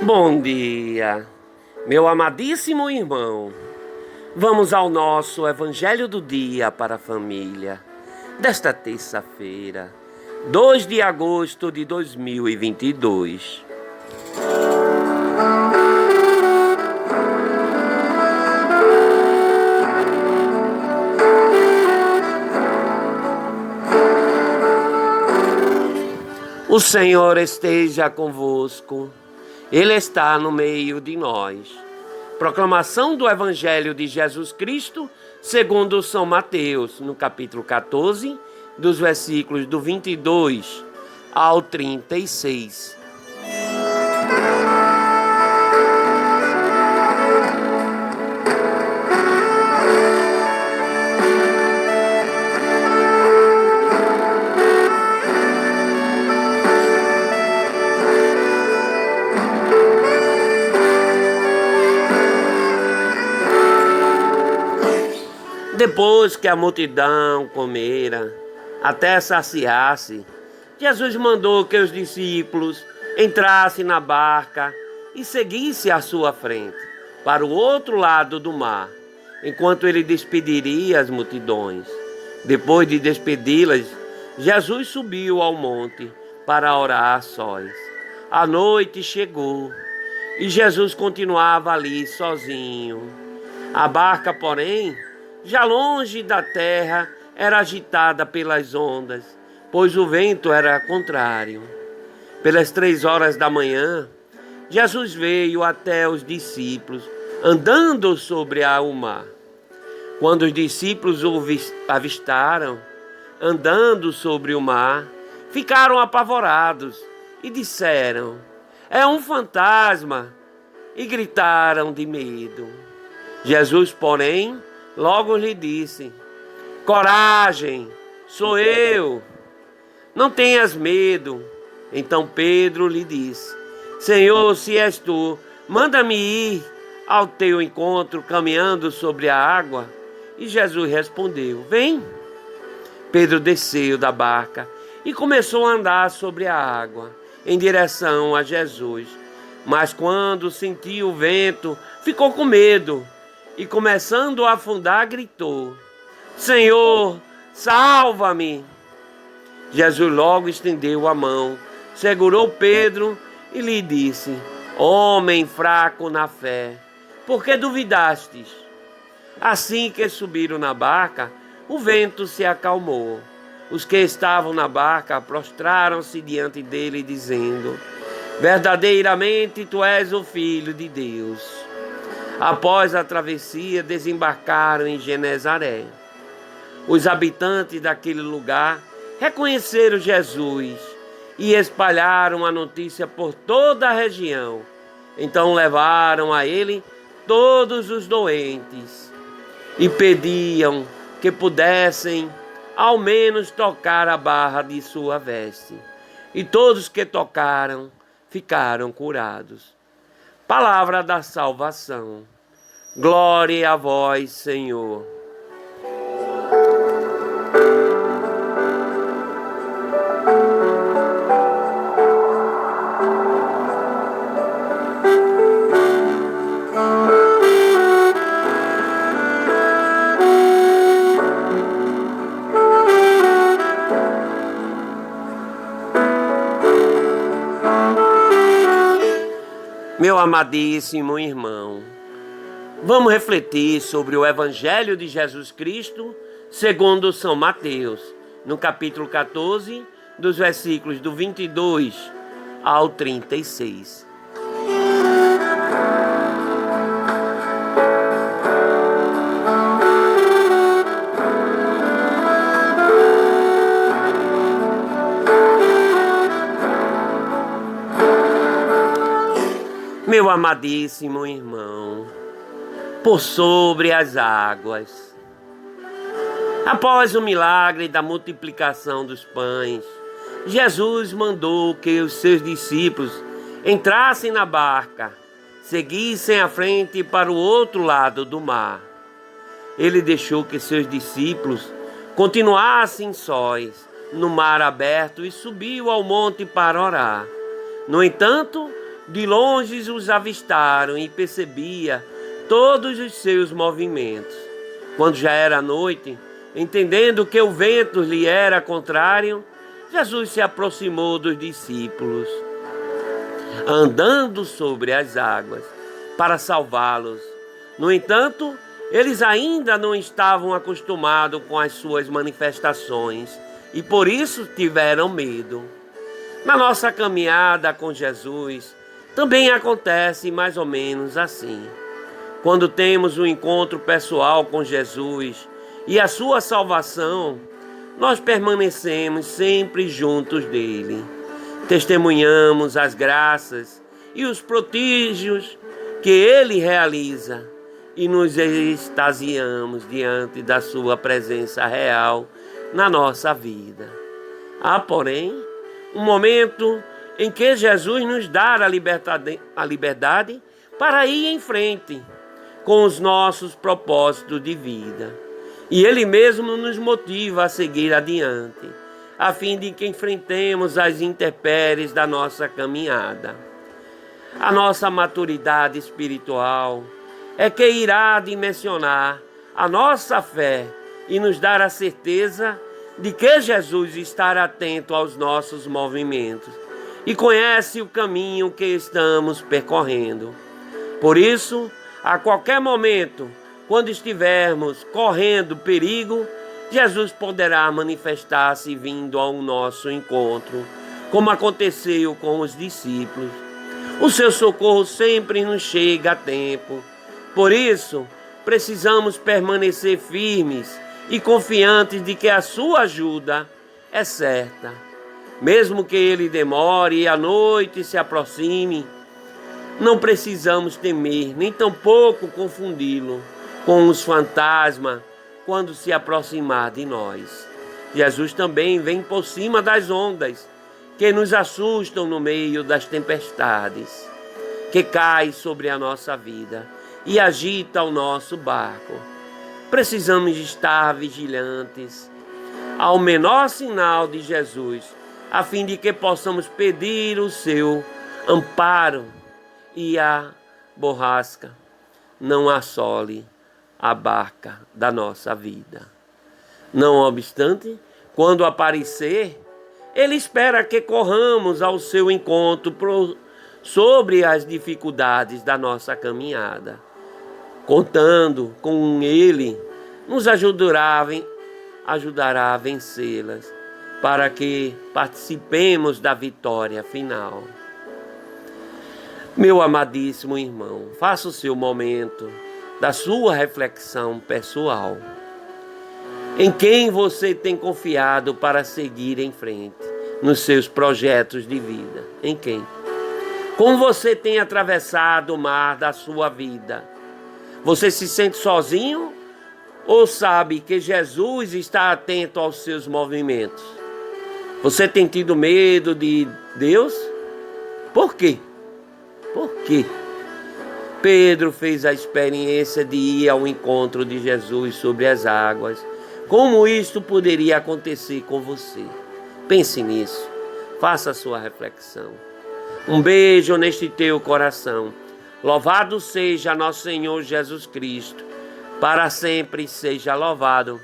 Bom dia, meu amadíssimo irmão. Vamos ao nosso Evangelho do Dia para a Família, desta terça-feira, 2 de agosto de 2022. O Senhor esteja convosco. Ele está no meio de nós. Proclamação do Evangelho de Jesus Cristo, segundo São Mateus, no capítulo 14, dos versículos do 22 ao 36. Depois que a multidão comera, até saciar-se, Jesus mandou que os discípulos entrassem na barca e seguissem à sua frente, para o outro lado do mar, enquanto ele despediria as multidões. Depois de despedi-las, Jesus subiu ao monte para orar a sós. A noite chegou e Jesus continuava ali sozinho. A barca, porém, já longe da terra, era agitada pelas ondas, pois o vento era contrário. Pelas 3 horas da manhã, Jesus veio até os discípulos, andando sobre o mar. Quando os discípulos o avistaram, andando sobre o mar, ficaram apavorados e disseram: "É um fantasma!" e gritaram de medo. Jesus, porém, logo lhe disse: "Coragem, sou eu, não tenhas medo." Então Pedro lhe disse: "Senhor, se és tu, manda-me ir ao teu encontro caminhando sobre a água." E Jesus respondeu: "Vem." Pedro desceu da barca e começou a andar sobre a água em direção a Jesus. Mas quando sentiu o vento, ficou com medo e, começando a afundar, gritou: "Senhor, salva-me!" Jesus logo estendeu a mão, segurou Pedro e lhe disse: "Homem fraco na fé, por que duvidastes?" Assim que subiram na barca, o vento se acalmou. Os que estavam na barca prostraram-se diante dele, dizendo: "Verdadeiramente tu és o Filho de Deus." Após a travessia, desembarcaram em Genezaré. Os habitantes daquele lugar reconheceram Jesus e espalharam a notícia por toda a região. Então levaram a ele todos os doentes e pediam que pudessem ao menos tocar a barra de sua veste. E todos que tocaram ficaram curados. Palavra da salvação. Glória a vós, Senhor. Meu amadíssimo irmão, vamos refletir sobre o Evangelho de Jesus Cristo, segundo São Mateus, no capítulo 14, dos versículos do 22 ao 36. Meu amadíssimo irmão, por sobre as águas. Após o milagre da multiplicação dos pães, Jesus mandou que os seus discípulos entrassem na barca, seguissem à frente para o outro lado do mar. Ele deixou que seus discípulos continuassem sós no mar aberto e subiu ao monte para orar. No entanto, de longe os avistaram e percebia todos os seus movimentos. Quando já era noite, entendendo que o vento lhe era contrário, Jesus se aproximou dos discípulos, andando sobre as águas, para salvá-los. No entanto, eles ainda não estavam acostumados com as suas manifestações e por isso tiveram medo. Na nossa caminhada com Jesus, também acontece mais ou menos assim. Quando temos um encontro pessoal com Jesus e a sua salvação, nós permanecemos sempre juntos dele. Testemunhamos as graças e os prodígios que ele realiza e nos extasiamos diante da sua presença real na nossa vida. Há, porém, um momento em que Jesus nos dá a liberdade para ir em frente com os nossos propósitos de vida. E Ele mesmo nos motiva a seguir adiante, a fim de que enfrentemos as intempéries da nossa caminhada. A nossa maturidade espiritual é que irá dimensionar a nossa fé e nos dar a certeza de que Jesus está atento aos nossos movimentos e conhece o caminho que estamos percorrendo. Por isso, a qualquer momento, quando estivermos correndo perigo, Jesus poderá manifestar-se vindo ao nosso encontro, como aconteceu com os discípulos. O seu socorro sempre nos chega a tempo. Por isso, precisamos permanecer firmes e confiantes de que a sua ajuda é certa. Mesmo que ele demore e a noite se aproxime, não precisamos temer, nem tampouco confundi-lo com os fantasmas quando se aproximar de nós. Jesus também vem por cima das ondas que nos assustam no meio das tempestades, que caem sobre a nossa vida e agita o nosso barco. Precisamos estar vigilantes ao menor sinal de Jesus, a fim de que possamos pedir o seu amparo e a borrasca não assole a barca da nossa vida. Não obstante, quando aparecer, Ele espera que corramos ao seu encontro sobre as dificuldades da nossa caminhada. Contando com Ele, nos ajudará a vencê-las, para que participemos da vitória final. Meu amadíssimo irmão, faça o seu momento da sua reflexão pessoal. Em quem você tem confiado para seguir em frente nos seus projetos de vida? Em quem? Como você tem atravessado o mar da sua vida? Você se sente sozinho ou sabe que Jesus está atento aos seus movimentos? Você tem tido medo de Deus? Por quê? Por quê? Pedro fez a experiência de ir ao encontro de Jesus sobre as águas. Como isto poderia acontecer com você? Pense nisso. Faça a sua reflexão. Um beijo neste teu coração. Louvado seja nosso Senhor Jesus Cristo. Para sempre seja louvado.